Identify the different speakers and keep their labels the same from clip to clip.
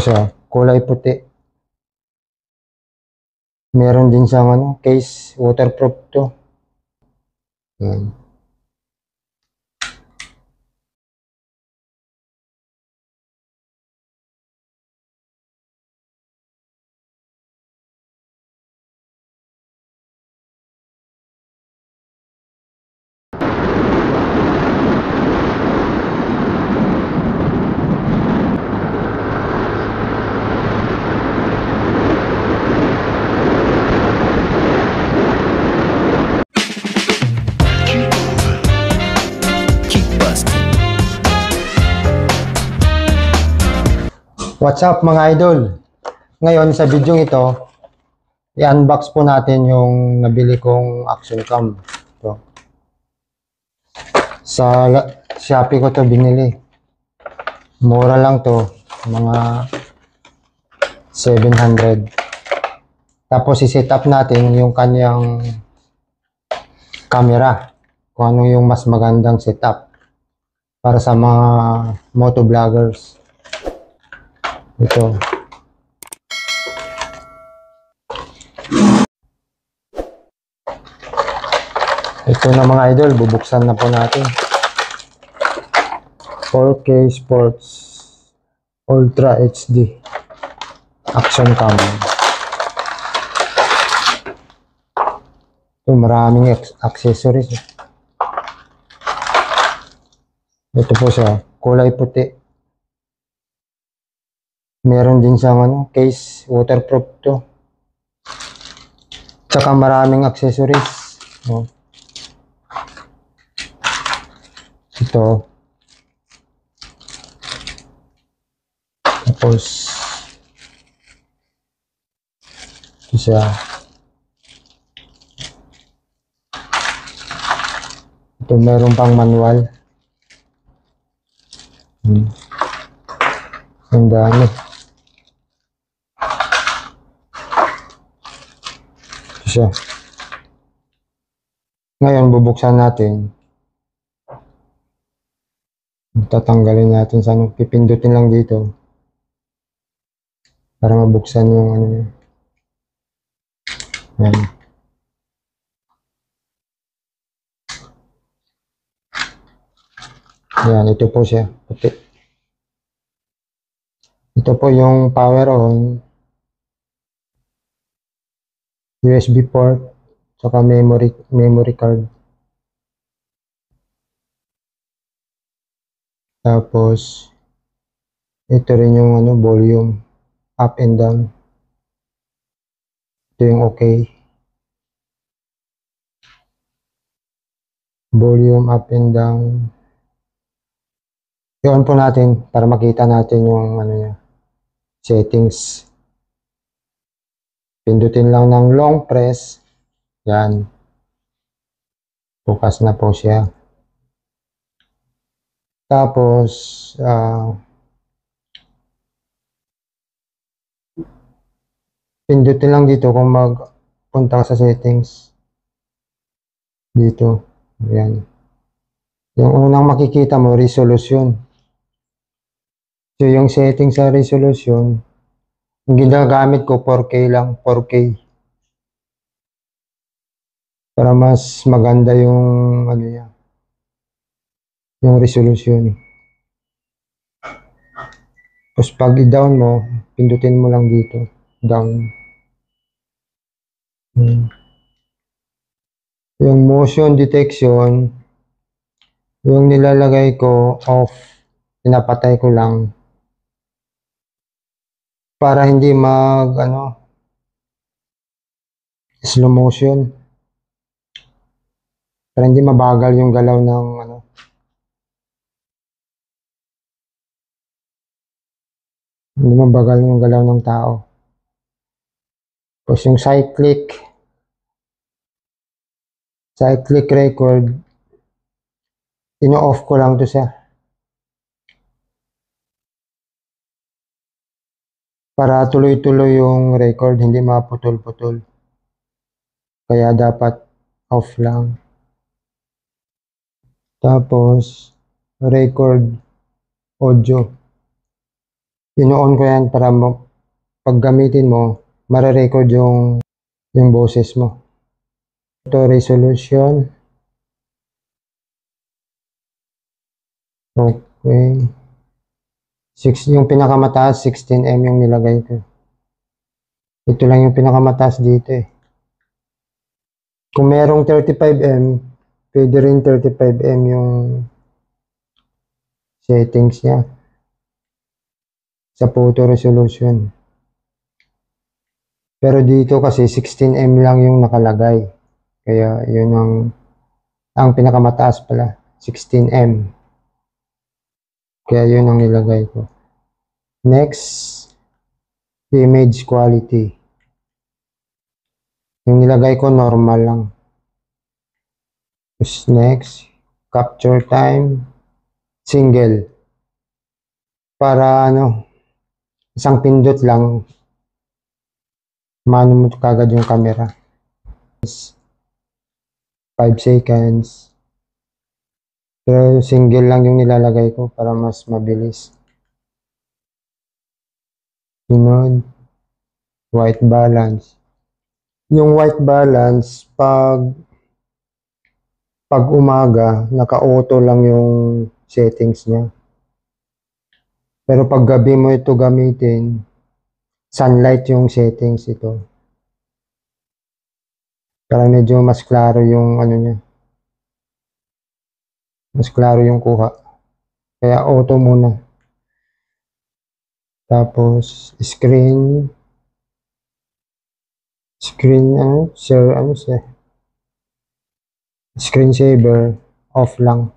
Speaker 1: Siya, kulay puti. Meron din siyang case, waterproof to. Yan. What's up mga idol? Ngayon sa video ito, i-unbox po natin yung nabili kong action cam. Ito. Sa Shopee ko to binili. Mura lang to, mga 700. Tapos i-set up natin yung kanyang camera. Kung ano yung mas magandang setup para sa mga motovloggers. Ito. Ito na mga idol, bubuksan na po natin. 4K Sports Ultra HD Action Cam. Ito, maraming accessories. Ito po siya, kulay puti. Meron din siyang case, waterproof to. Tsaka maraming accessories. Ito. Tapos ito siya. Ito meron pang manual. Ang dami. Ito siya. Ngayon bubuksan natin. Tatanggalin natin sa pipindutin lang dito para mabuksan yung niya. Yan. Yan, ito po siya. Puti. Ito po yung power on, USB port, saka memory card. Tapos ito rin yung volume up and down. Ito yung okay. Volume up and down. I-on po natin para makita natin yung niya, settings. Pindutin lang ng long press. Yan. Bukas na po siya. Tapos pindutin lang dito kung magpunta ka sa settings. Dito. Yan. Yung unang makikita mo, resolution. So, yung setting sa resolution, yung ginagamit ko 4K lang, 4K. Para mas maganda yung niya, yung resolution. Tapos pag i-down mo, pindutin mo lang dito, down. Yung motion detection, yung nilalagay ko off, pinapatay ko lang para hindi slow motion, para hindi mabagal yung galaw ng hindi mabagal yung galaw ng tao. Tapos yung cyclic record, ino-off ko lang to siya para tuloy-tuloy yung record, hindi maputol-putol. Kaya dapat off lang. Tapos record audio, ino-on ko yan para pag gamitin mo, mare-record yung boses mo. Ito, resolution. Okay. Yung pinakamataas, 16M yung nilagay ko. Ito lang yung pinakamataas dito eh. Kung merong 35M, pwede rin 35M yung settings niya sa photo resolution. Pero dito kasi 16M lang yung nakalagay. Kaya yun ang pinakamataas pala, 16M. Kaya yun ang nilagay ko. Next, image quality. Yung nilagay ko normal lang. Next, capture time, single. Para isang pindot lang, mano mo kagad yung camera. 5 seconds. Pero single lang yung nilalagay ko para mas mabilis. Sunod, white balance. Yung white balance, pag umaga, naka-auto lang yung settings niya. Pero pag gabi mo ito gamitin, sunlight yung settings ito. Para medyo mas klaro yung niya. Mas klaro yung kuha. Kaya auto muna. Tapos screen share, screensaver off lang.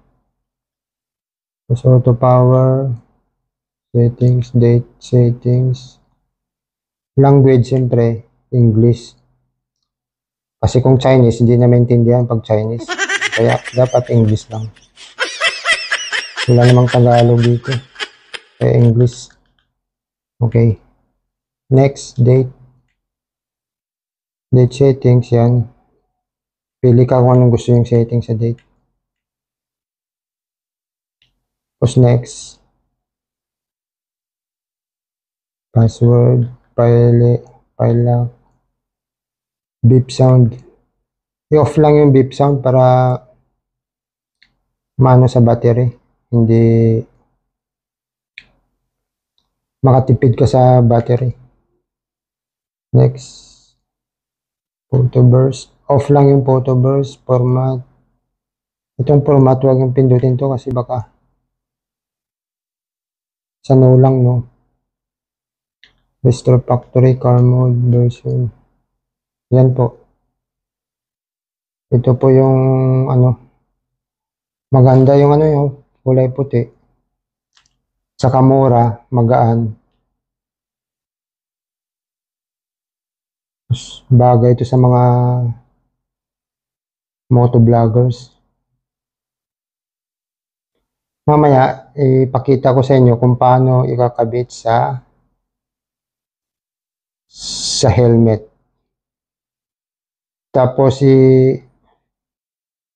Speaker 1: Tapos auto power, settings, date, settings. Language, siyempre, English. Kasi kung Chinese, hindi na maintindihan pag Chinese. Kaya dapat English lang. Wala namang Tagalog dito. Kaya English. Okay. Next, date. Date settings, yan. Pili ka kung anong gusto yung setting sa date. Tapos next. Password, file lock, beep sound. I-off lang yung beep sound para mano sa battery. Hindi makatipid ka sa battery. Next. Photo burst. Off lang yung photo burst. Format. Itong format, huwag yung pindutin to kasi baka sa no lang, no. Restore factory car mode version. Yan po. Ito po yung maganda yung yung kulay puti. Saka mura, magaan. Bagay ito sa mga motovloggers. Mamaya, ipakita ko sa inyo kung paano ikakabit sa helmet. Tapos,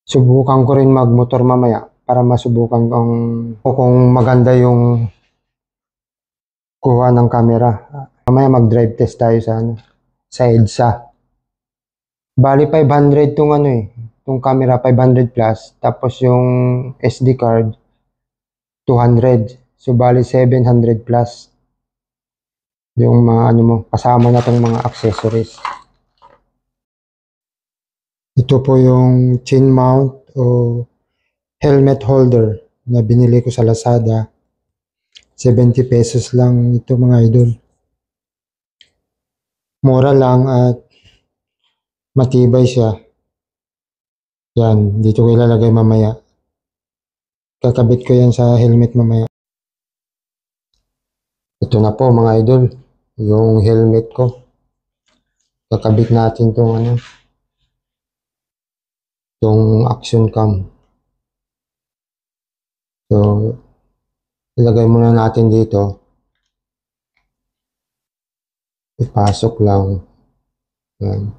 Speaker 1: subukan ko rin magmotor mamaya para masubukan kung maganda yung kuha ng camera. Mamaya mag-drive test tayo sa EDSA. Bali 500 tong tong camera 500 plus, tapos yung SD card 200. So bali 700 plus yung mga mo, kasama na tong mga accessories. Ito po yung chin mount o helmet holder na binili ko sa Lazada. 70 pesos lang ito mga idol. Mura lang at matibay siya. Yan, dito ko ilalagay mamaya. Kakabit ko yan sa helmet mamaya. Ito na po mga idol, yung helmet ko. Kakabit natin tong action cam. So, ilagay muna natin dito. Ipasok lang. Yan.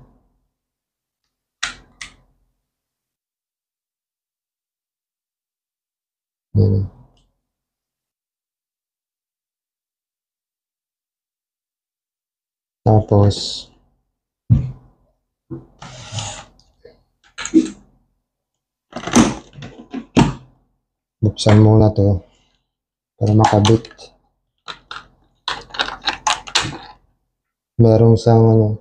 Speaker 1: Yan. Tapos, buksan muna to para makabit. Merong isang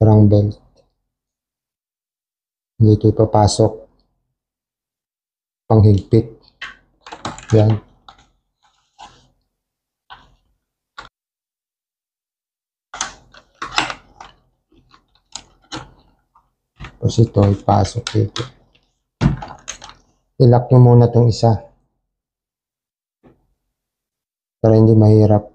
Speaker 1: parang belt. Dito ipapasok. Panghigpit. Yan. Tapos ito ipasok dito. I-lock nyo muna itong isa. Para hindi mahirap.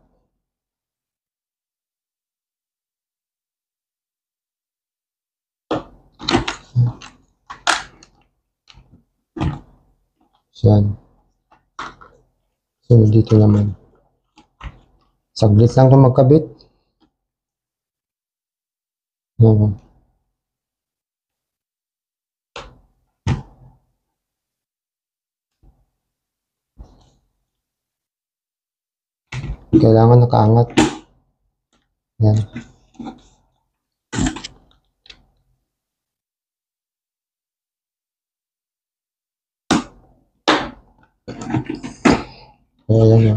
Speaker 1: Yan. So, dito naman. Saglit lang ito magkabit. Yan. Kailangan nakaangat. Yan. Ayan na.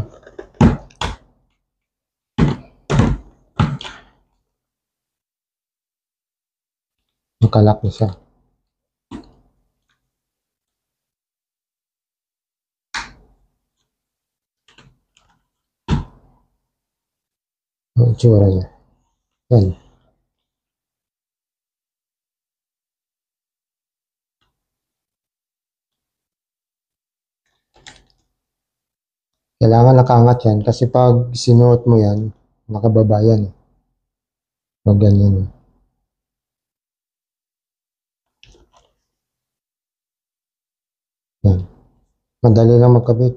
Speaker 1: Nakalak na siya. Ang itsura niya. Yan. Kailangan nakaangat yan kasi pag sinuot mo yan, nakababa yan. Pag ganyan. Yan. Madali lang magkabit.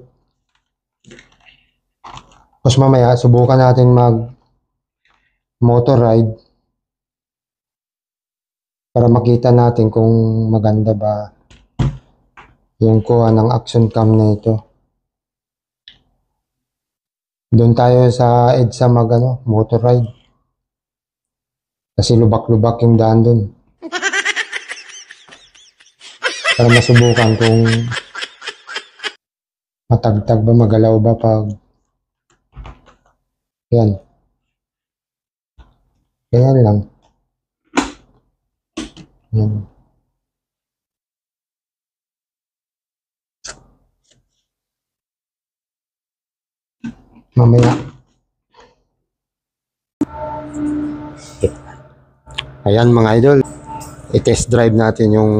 Speaker 1: Tapos mamaya, subukan natin mag motor ride para makita natin kung maganda ba yung kuha ng action cam na ito. Doon tayo sa EDSA mag motor ride. Kasi lubak-lubak yung daan doon. Para masubukan kung matagtag ba, magalaw ba pag yan. Ganyan lang. Yan. Mamaya. Ayan mga idol. I-test drive natin yung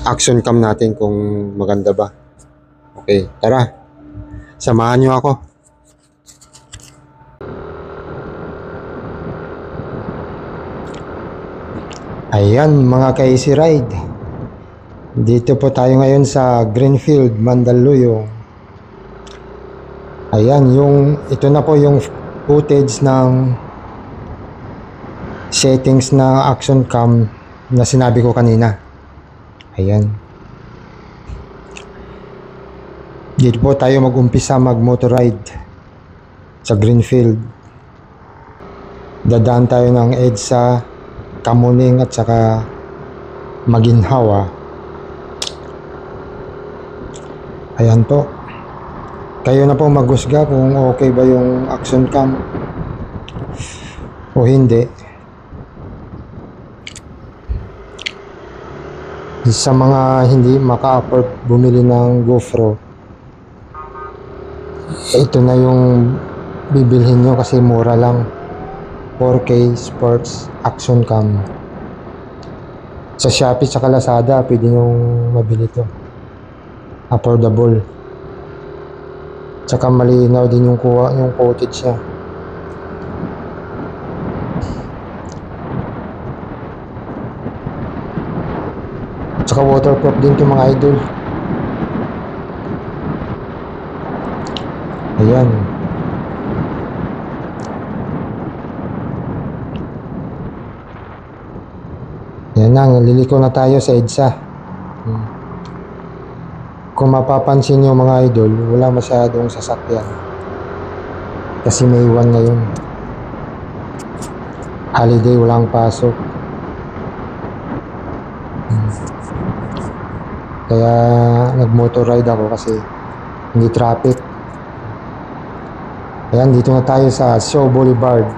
Speaker 1: action cam natin kung maganda ba. Okay, tara. Samahan nyo ako. Ayan mga ka-easy ride. Dito po tayo ngayon sa Greenfield, Mandaluyong. Ayan, ito na po yung footage ng settings na action cam na sinabi ko kanina. Ayan. Dito po tayo mag-umpisa mag-motor ride sa Greenfield. Dadaan tayo ng EDSA, Kamuning at saka Maginhawa. Ayan po. Kayo na po maghusga kung okay ba yung action cam o hindi. Sa mga hindi maka-afford bumili ng GoPro, ito na yung bibilhin nyo kasi mura lang. 4K Sports Action Cam. Sa Shopee at Lazada pwede nyo mabili to. Affordable. Tsaka malinaw din yung footage niya. Tsaka waterproof din to mga idol. Ayan. Yan na, liliko na tayo sa EDSA. Kung mapapansin nyo mga idol, wala masyadong sasakyan. Kasi May 1 ngayon. Holiday, walang pasok. Kaya nag-motor ride ako kasi hindi traffic. Ayan, dito na tayo sa Shaw Boulevard.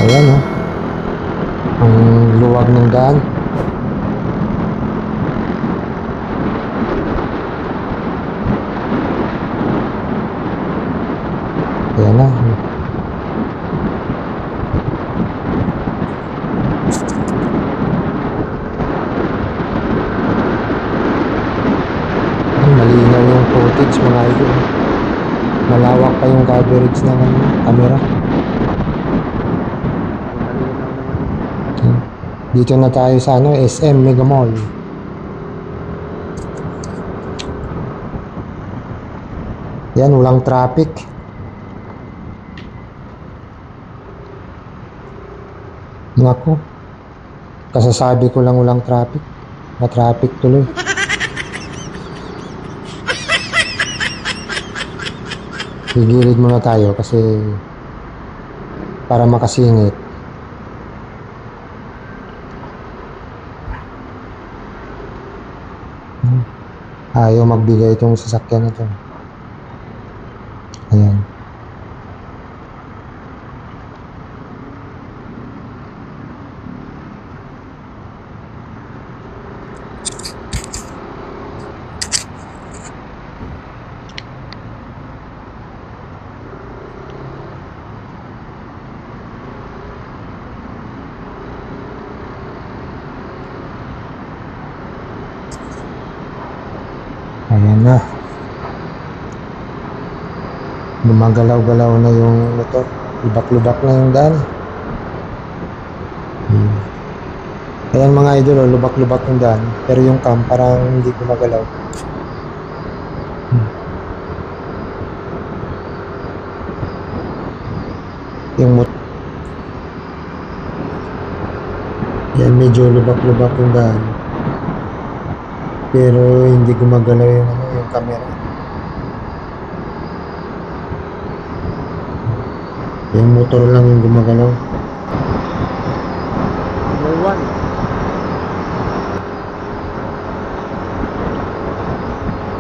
Speaker 1: Ayan oh. Ang luwag ng daan. Ayan na. Malinaw yung footage mga idol. Malawak pa yung coverage ng camera. Dito na tayo sa SM Mega Mall. Yan, walang traffic. Naku, kasasabi ko lang walang traffic. Na-traffic tuloy. Gigilid muna tayo kasi para makasingit. Ayaw magbigay itong sasakyan na to. Ayan. Ayan na. Gumagalaw-galaw na yung motor. Lubak-lubak na yung daan. Ayan mga idol, lubak-lubak yung daan. Pero yung cam parang hindi gumagalaw. Yung motor. Yan, medyo lubak-lubak yung daan. Pero hindi gumagalaw yung camera. Yung motor lang yung gumagalaw.
Speaker 2: May 1.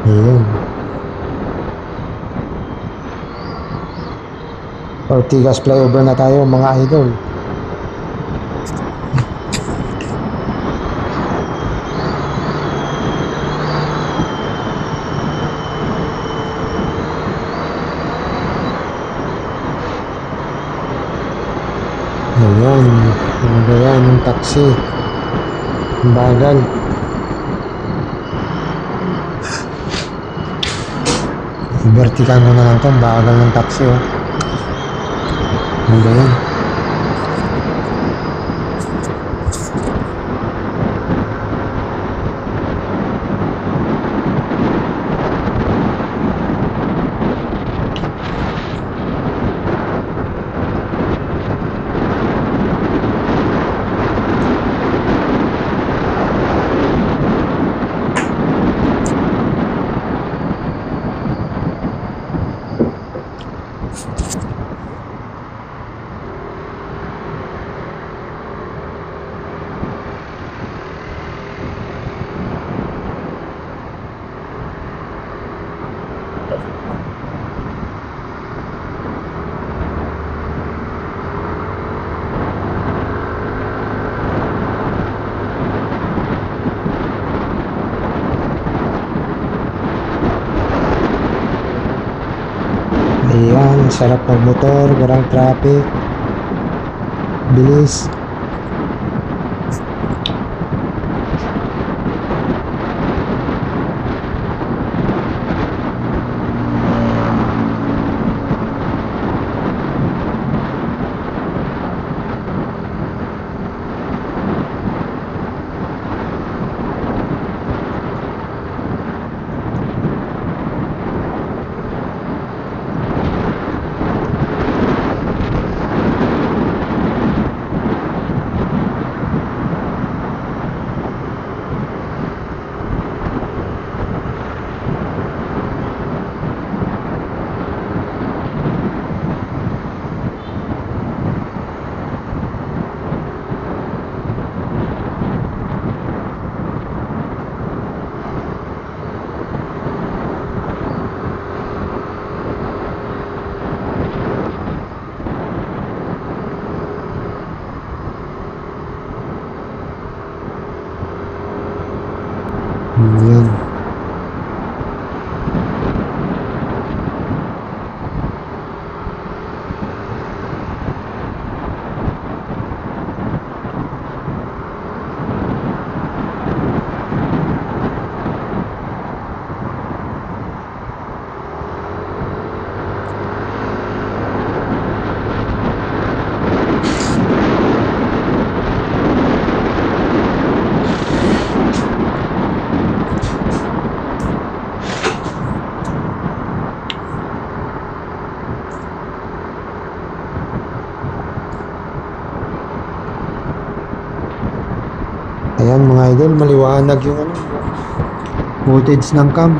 Speaker 1: Ayan. Ortigas flyover na tayo mga idol. Ayan, nagawa ng taxi. Ang bagal. Vertical mo na lang ito, ang bagal ng taxi oh. Ang ganyan. Ayan, sarap magmotor, walang traffic. Bilis. Ayan mga idol, maliwanag yung ano, footage ng cam.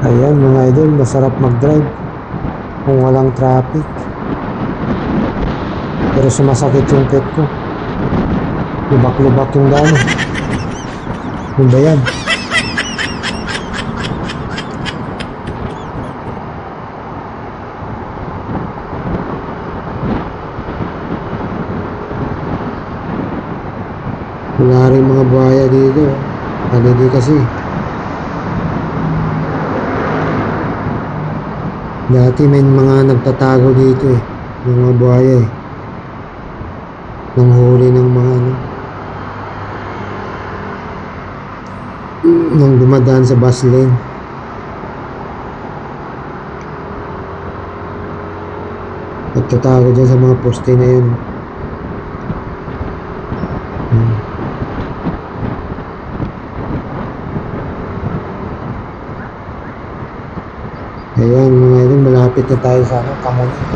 Speaker 1: Ayan mga idol, masarap mag-drive kung walang traffic. Pero sumasakit yung pet ko. Lubak-lubak yung daan. Ano ba yan? Wala rin mga buhaya dito. Hindi kasi. Dati may mga nagtatago dito eh. Yung mga buhaya eh. Nang huli ng mga ano. Nang dumadaan sa bus lane. Nagtatago dyan sa mga poste na yun. Ayan mga idol, malapit na tayo sa ano, Kamuning.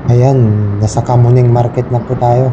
Speaker 1: Ayan, nasa Kamuning Market na po tayo.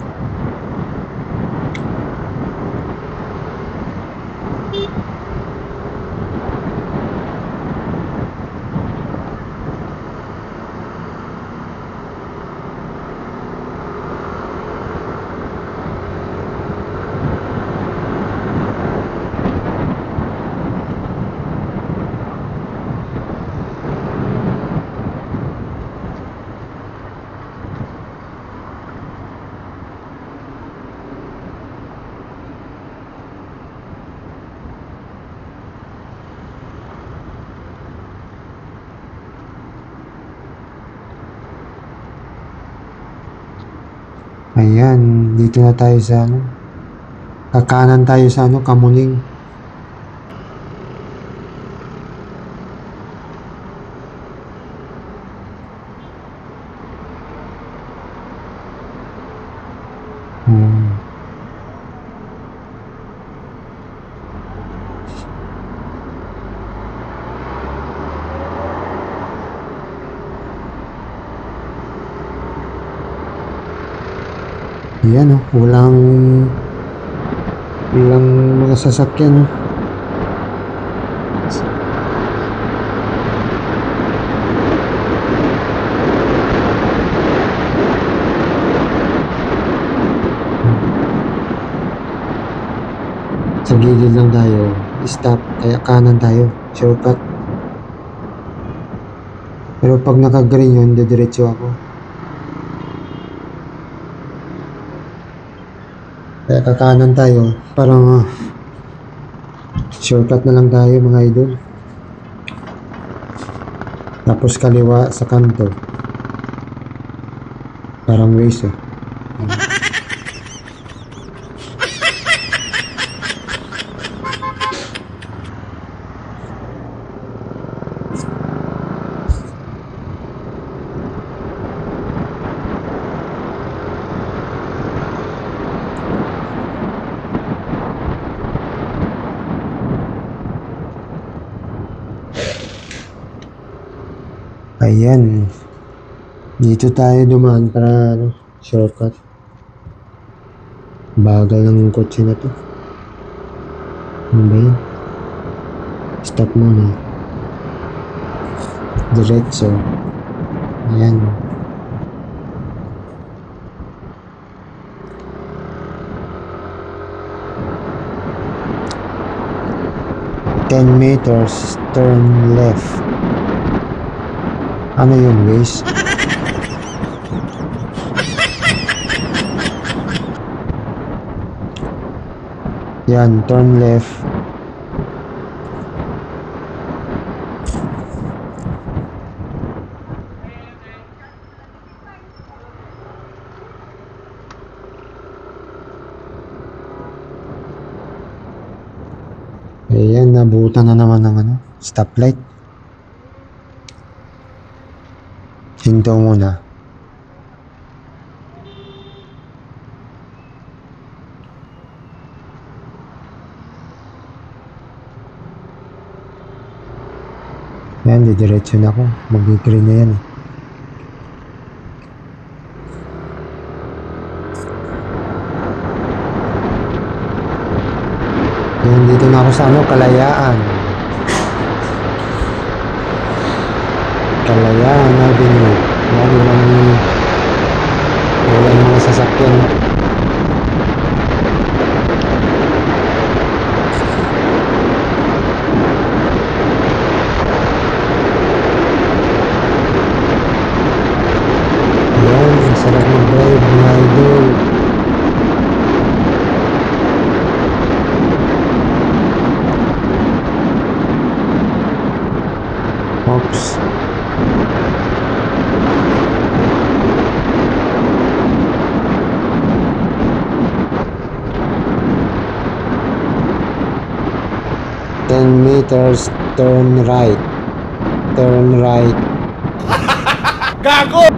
Speaker 1: Ayan, dito na tayo sa ano. Kakanan tayo sa ano, Kamuning. Ayan oh, walang mga sasakyan oh. Sa gilid lang tayo, stop, kaya kanan tayo, shortcut. Pero pag naka-green yun, didiretso ako. Kaya kakanan tayo, parang shortcut na lang tayo mga idol. Tapos kaliwa sa kanto. Parang ways oh. Ayan. Dito tayo dumaan para ano, shortcut. Bagal ng kotse na to. Ano ba yun? Stop muna. Diretso. Ayan. "10 meters, turn left." Ano yung waste? Yan, turn left. Ayan, nabutan na naman ng ano, stoplight. Hinto muna. Ayan, didiretso na ako. Mag-green na yan. Ayan, dito na ako sa ano, Kalayaan. Kalayaan Avenue. Wala mga sasakyan. Ayan, ang sarap mag-drive mga idol. Oops. Meters, turn right. Turn right.
Speaker 2: Gago!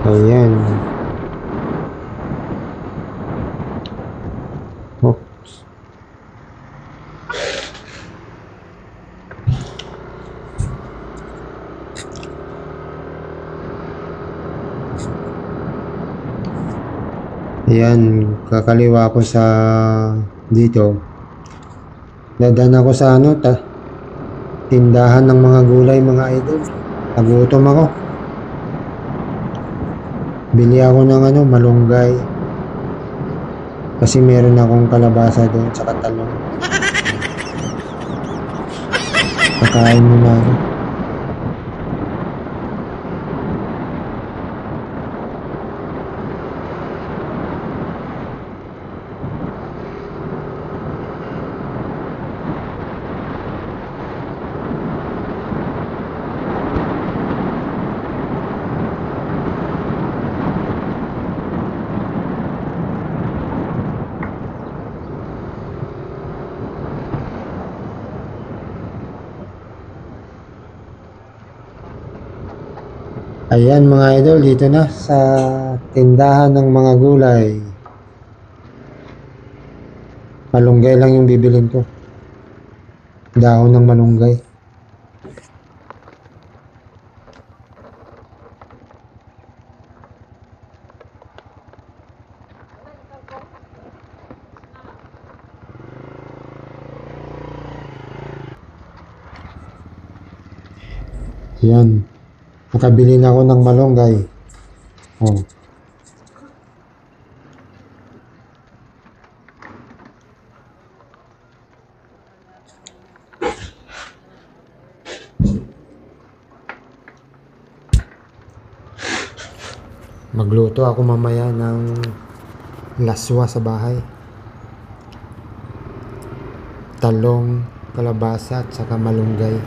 Speaker 1: Ayan. Oops. Ayan, kakaliwa ko sa dito. Dadaan ako sa ano, tindahan ng mga gulay mga idol. Nagutom ako. Bili ako ng ano, malunggay. Kasi meron akong kalabasa doon sa talong. Kakain muna ako. Ayan mga idol, dito na sa tindahan ng mga gulay. Malunggay lang yung bibilin ko. Dahon ng malunggay. Ayan. Nakabili na ako ng malunggay. Oh. Magluto ako mamaya ng laswa sa bahay. Talong, kalabasa at saka malunggay.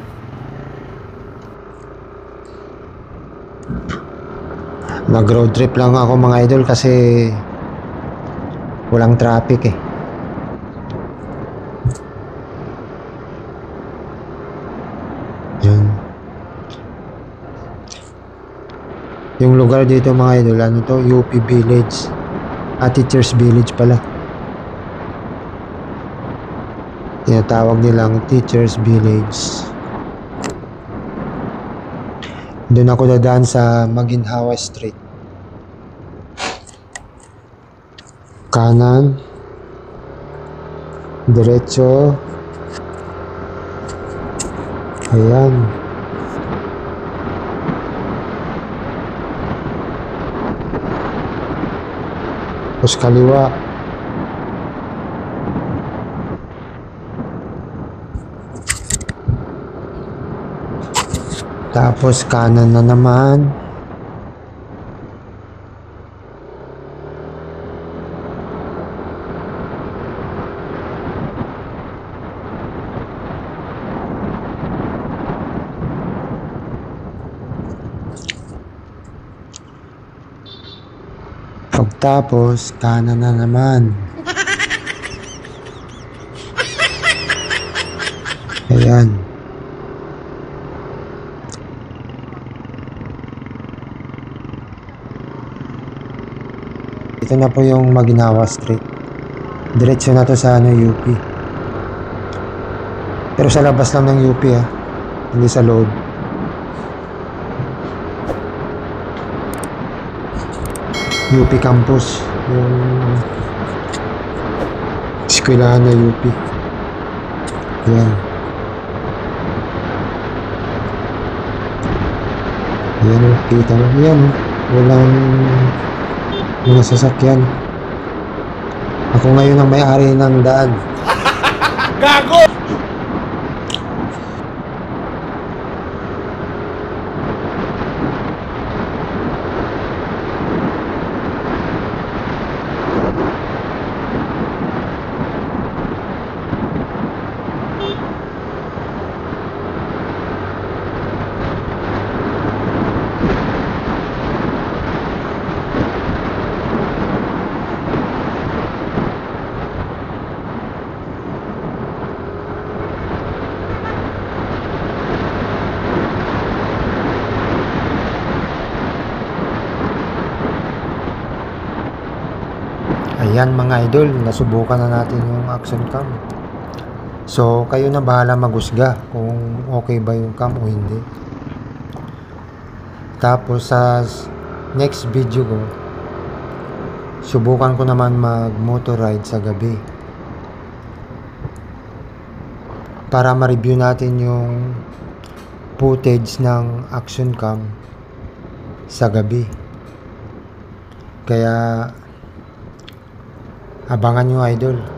Speaker 1: Nag-road trip lang ako mga idol kasi walang traffic eh. Yan. Yung lugar dito mga idol, ano to? UP Village. Teachers Village pala. Tinatawag nilang Teachers Village. Doon ako dadaan sa Maginhawa Street. Kanan. Diretso. Ayan. Tapos kaliwa. Tapos kanan na naman. Pagtapos kanan na naman. Ayan. Ito na po yung Maginawa Street. Diretso na to sa UP. Pero sa labas lang ng UP hindi sa loob. UP campus. Yung eskwelahan na UP. Ayan. Ayan o, kita mo. Ayan o. Walang mga sasakyan. Ako ngayon ang may-ari ng daan.
Speaker 2: Gago!
Speaker 1: Ayan mga idol, nasubukan na natin yung action cam. So, kayo na bahala maghusga kung okay ba yung cam o hindi. Tapos sa next video ko, subukan ko naman mag motor ride sa gabi. Para ma-review natin yung footage ng action cam sa gabi. Kaya abangan nyo idol.